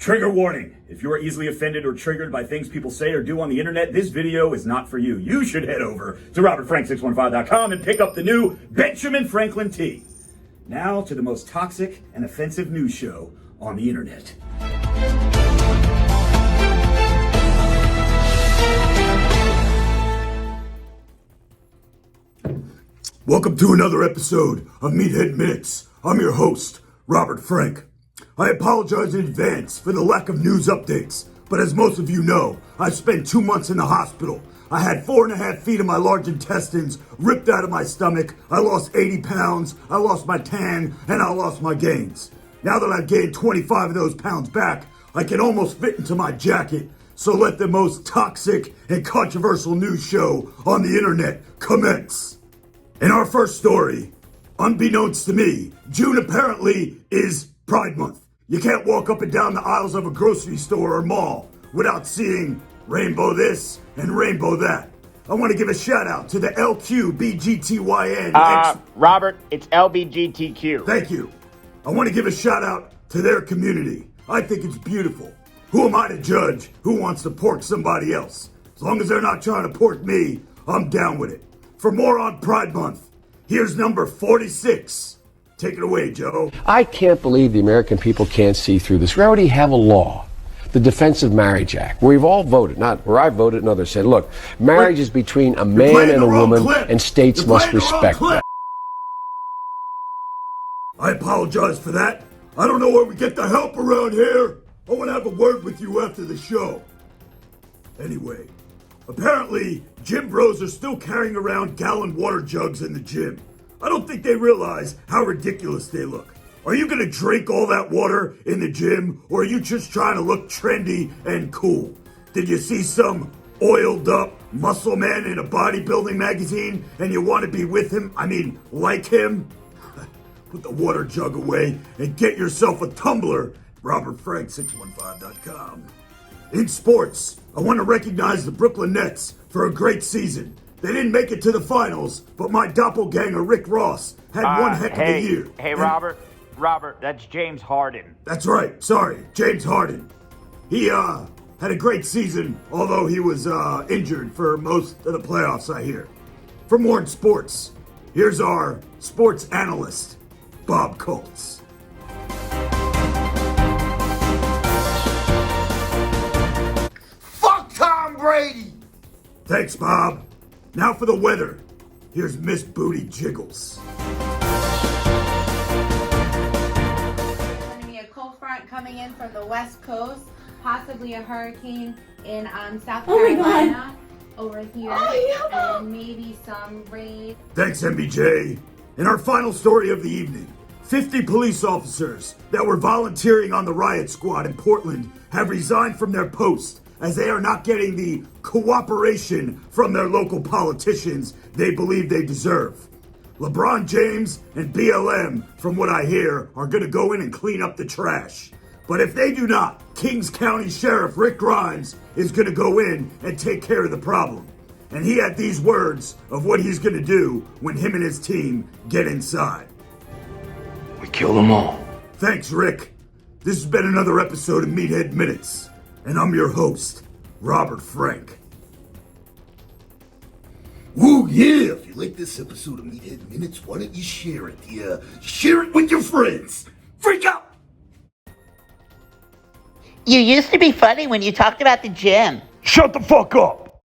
Trigger warning. If you are easily offended or triggered by things people say or do on the internet, this video is not for you. You should head over to Robertfrank615.com and pick up the new Benjamin Franklin tee. Now to the most toxic and offensive news show on the internet. Welcome to another episode of Meathead Minutes. I'm your host, Robert Frank. I apologize in advance for the lack of news updates, but as most of you know, I spent 2 months in the hospital. I had 4.5 feet of my large intestines ripped out of my stomach. I lost 80 pounds, I lost my tan, and I lost my gains. Now that I've gained 25 of those pounds back, I can almost fit into my jacket. So let the most toxic and controversial news show on the internet commence. In our first story, unbeknownst to me, June apparently is Pride Month. You can't walk up and down the aisles of a grocery store or mall without seeing rainbow this and rainbow that. I want to give a shout out to the LQBGTYN. Robert, it's LBGTQ. Thank you. I want to give a shout out to their community. I think it's beautiful. Who am I to judge who wants to pork somebody else? As long as they're not trying to pork me, I'm down with it. For more on Pride Month, here's number 46. Take it away, Joe. I can't believe the American people can't see through this. We already have a law, the Defense of Marriage Act, where we've all voted, not where I voted and others said, look, marriage is between a man and a woman, and states must respect that. I apologize for that. I don't know where we get the help around here. I want to have a word with you after the show. Anyway, apparently, gym bros are still carrying around gallon water jugs in the gym. I don't think they realize how ridiculous they look. Are you gonna drink all that water in the gym, or are you just trying to look trendy and cool? Did you see some oiled up muscle man in a bodybuilding magazine and you want to be with him? I mean, like him? Put the water jug away and get yourself a tumbler. Robertfrank615.com. In sports, I want to recognize the Brooklyn Nets for a great season. They didn't make it to the finals, but my doppelganger Rick Ross had one heck of a year. Hey, Robert, that's James Harden. That's right. Sorry, James Harden. He had a great season, although he was injured for most of the playoffs, I hear. For more in sports, here's our sports analyst, Bob Colts. Fuck Tom Brady! Thanks, Bob. Now for the weather. Here's Miss Booty Jiggles. Going to be a cold front coming in from the west coast, possibly a hurricane in South Carolina over here, and maybe some rain. Thanks, MBJ. In our final story of the evening, 50 police officers that were volunteering on the riot squad in Portland have resigned from their post as they are not getting the cooperation from their local politicians they believe they deserve. LeBron James and BLM, from what I hear, are going to go in and clean up the trash. But if they do not, Kings County Sheriff Rick Grimes is going to go in and take care of the problem. And he had these words of what he's going to do when him and his team get inside. We kill them all. Thanks, Rick. This has been another episode of Meathead Minutes. And I'm your host, Robert Frank. Ooh, yeah. If you like this episode of Meathead Minutes, why don't you share it? Yeah, share it with your friends. Freak out! You used to be funny when you talked about the gym. Shut the fuck up!